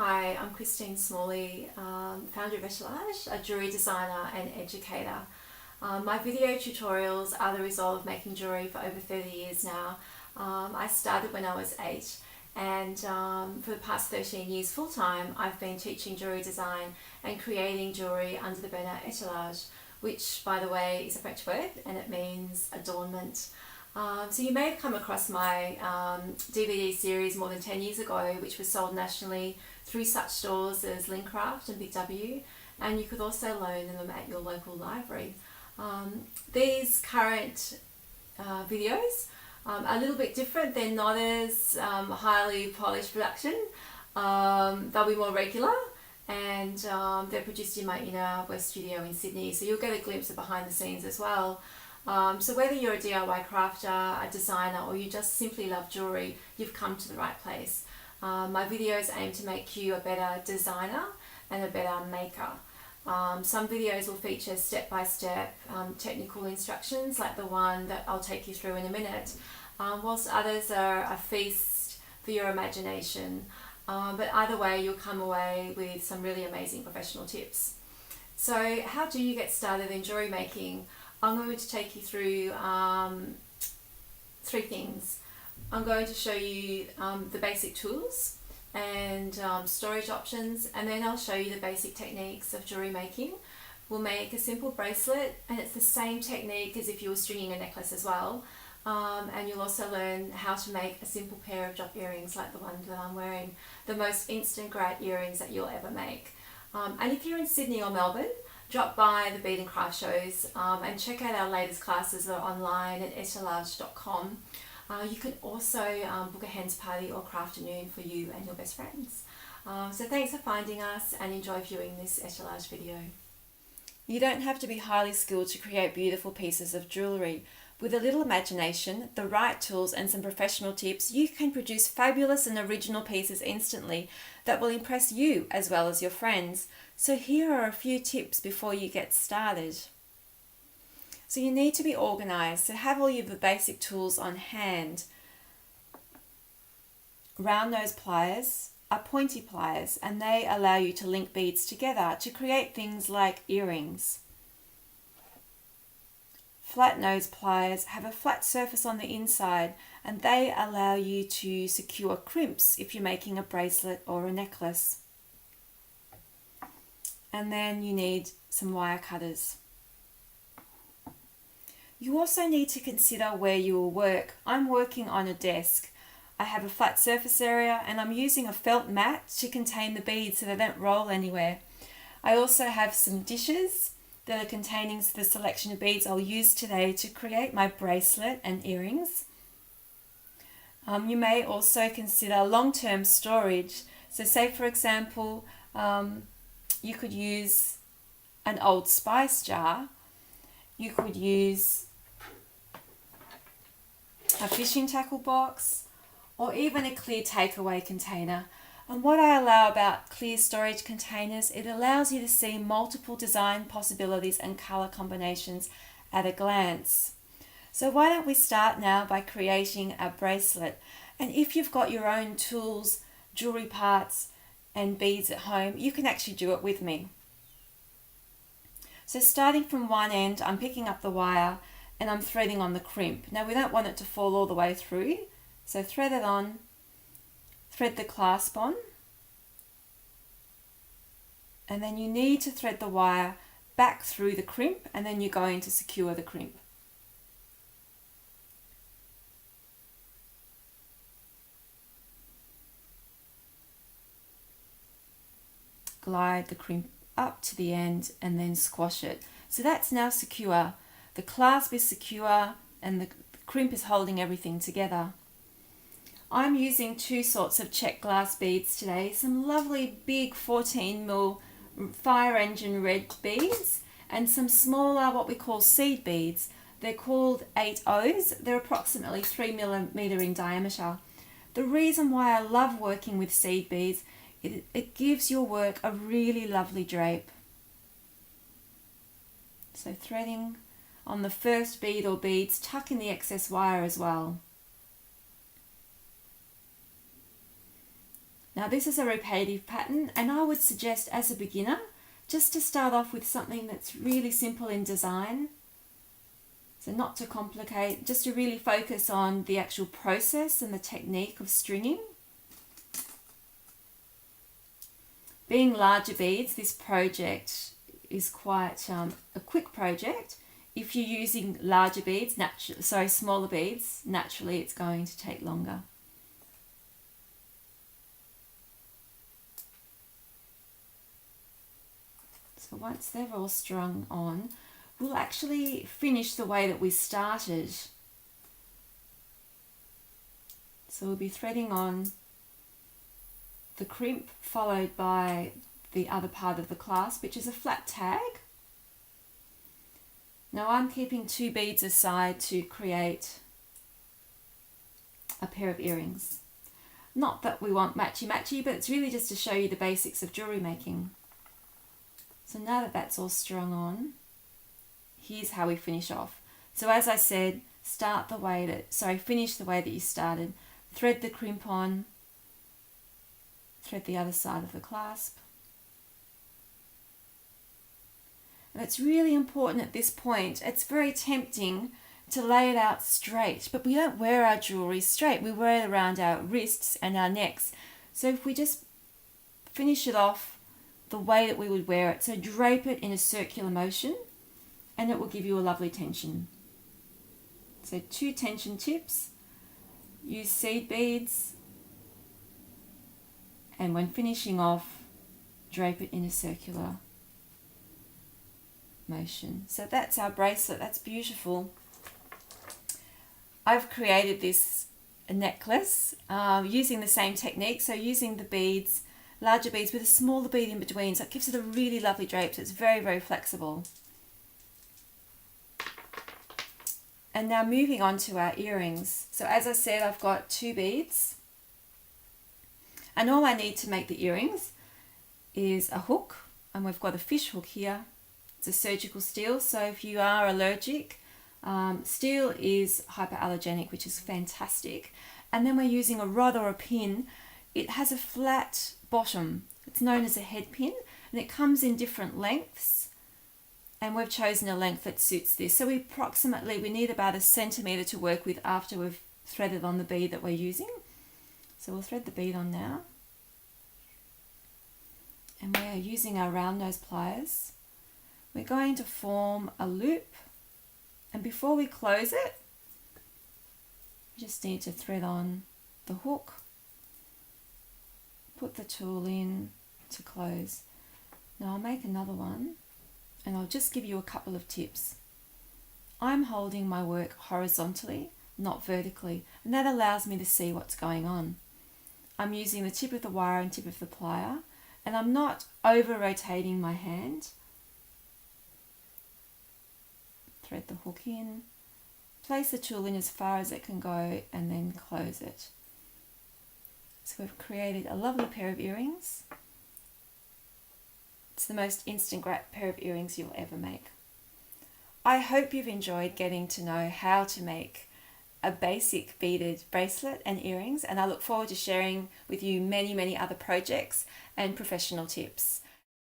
Hi, I'm Christine Smalley, founder of Jewellery, a jewellery designer and educator. My video tutorials are the result of making jewellery for over 30 years now. I started when I was 8 and for the past 13 years full time I've been teaching jewellery design and creating jewellery under the banner étalage, which by the way is a French word and it means adornment. So you may have come across my DVD series more than 10 years ago, which was sold nationally through such stores as Lincraft and Big W, and you could also loan them at your local library. These current videos are a little bit different. They're not as highly polished production. They'll be more regular, and they're produced in my Inner West studio in Sydney, so you'll get a glimpse of behind the scenes as well. So whether you're a DIY crafter, a designer, or you just simply love jewellery, you've come to the right place. My videos aim to make you a better designer and a better maker. Some videos will feature step-by-step technical instructions like the one that I'll take you through in a minute, whilst others are a feast for your imagination. But either way, you'll come away with some really amazing professional tips. So how do you get started in jewellery making? I'm going to take you through 3 things. I'm going to show you the basic tools and storage options, and then I'll show you the basic techniques of jewellery making. We'll make a simple bracelet, and it's the same technique as if you were stringing a necklace as well. And you'll also learn how to make a simple pair of drop earrings like the one that I'm wearing, the most instant great earrings that you'll ever make. And if you're in Sydney or Melbourne, drop by the bead and craft shows and check out our latest classes that are online at étalage.com. You can also book a hens party or crafternoon for you and your best friends. So thanks for finding us and enjoy viewing this étalage video. You don't have to be highly skilled to create beautiful pieces of jewellery. With a little imagination, the right tools and some professional tips, you can produce fabulous and original pieces instantly that will impress you as well as your friends. So here are a few tips before you get started. So you need to be organised, so have all of the basic tools on hand. Round nose pliers are pointy pliers, and they allow you to link beads together to create things like earrings. Flat nose pliers have a flat surface on the inside, and they allow you to secure crimps if you're making a bracelet or a necklace. And then you need some wire cutters. You also need to consider where you will work. I'm working on a desk. I have a flat surface area and I'm using a felt mat to contain the beads so they don't roll anywhere. I also have some dishes that are containing the selection of beads I'll use today to create my bracelet and earrings. You may also consider long-term storage. So say for example, you could use an old spice jar. You could use a fishing tackle box, or even a clear takeaway container. And what I allow about clear storage containers, it allows you to see multiple design possibilities and colour combinations at a glance. So why don't we start now by creating a bracelet? And if you've got your own tools, jewellery parts and beads at home, you can actually do it with me. So starting from one end, I'm picking up the wire and I'm threading on the crimp. Now we don't want it to fall all the way through, so thread it on, thread the clasp on, and then you need to thread the wire back through the crimp, and then you're going to secure the crimp. Glide the crimp up to the end and then squash it. So that's now secure. The clasp is secure and the crimp is holding everything together. I'm using 2 sorts of check glass beads today, some lovely big 14mm fire engine red beads and some smaller what we call seed beads. They're called 8Os. They're approximately 3mm in diameter. The reason why I love working with seed beads, it gives your work a really lovely drape. So threading on the first bead or beads, tuck in the excess wire as well. Now this is a repetitive pattern, and I would suggest as a beginner just to start off with something that's really simple in design. So not to complicate, just to really focus on the actual process and the technique of stringing. Being larger beads, this project is quite a quick project. If you're using larger beads, smaller beads, naturally it's going to take longer. So once they're all strung on, we'll actually finish the way that we started. So we'll be threading on the crimp followed by the other part of the clasp, which is a flat tag. Now I'm keeping 2 beads aside to create a pair of earrings. Not that we want matchy-matchy, but it's really just to show you the basics of jewellery making. So now that that's all strung on, here's how we finish off. So as I said, finish the way that you started. Thread the crimp on, thread the other side of the clasp. And it's really important at this point. It's very tempting to lay it out straight, but we don't wear our jewellery straight. We wear it around our wrists and our necks. So if we just finish it off the way that we would wear it, so drape it in a circular motion, and it will give you a lovely tension. So 2 tension tips, use seed beads, and when finishing off, drape it in a circular motion. So that's our bracelet. That's beautiful. I've created this necklace using the same technique, so using the beads, larger beads with a smaller bead in between, so it gives it a really lovely drape. So it's very, very flexible. And now moving on to our earrings. So as I said, I've got 2 beads, and all I need to make the earrings is a hook, and we've got a fish hook here. It's a surgical steel, so if you are allergic, steel is hypoallergenic, which is fantastic. And then we're using a rod or a pin. It has a flat bottom. It's known as a head pin, and it comes in different lengths, and we've chosen a length that suits this. So we need about 1 centimetre to work with after we've threaded on the bead that we're using. So we'll thread the bead on now, and we're using our round nose pliers. We're going to form a loop, and before we close it, we just need to thread on the hook, put the tool in to close. Now I'll make another one, and I'll just give you a couple of tips. I'm holding my work horizontally, not vertically, and that allows me to see what's going on. I'm using the tip of the wire and tip of the plier, and I'm not over rotating my hand. Thread the hook in, place the tool in as far as it can go, and then close it. So we've created a lovely pair of earrings. It's the most instant pair of earrings you'll ever make. I hope you've enjoyed getting to know how to make a basic beaded bracelet and earrings, and I look forward to sharing with you many, many other projects and professional tips.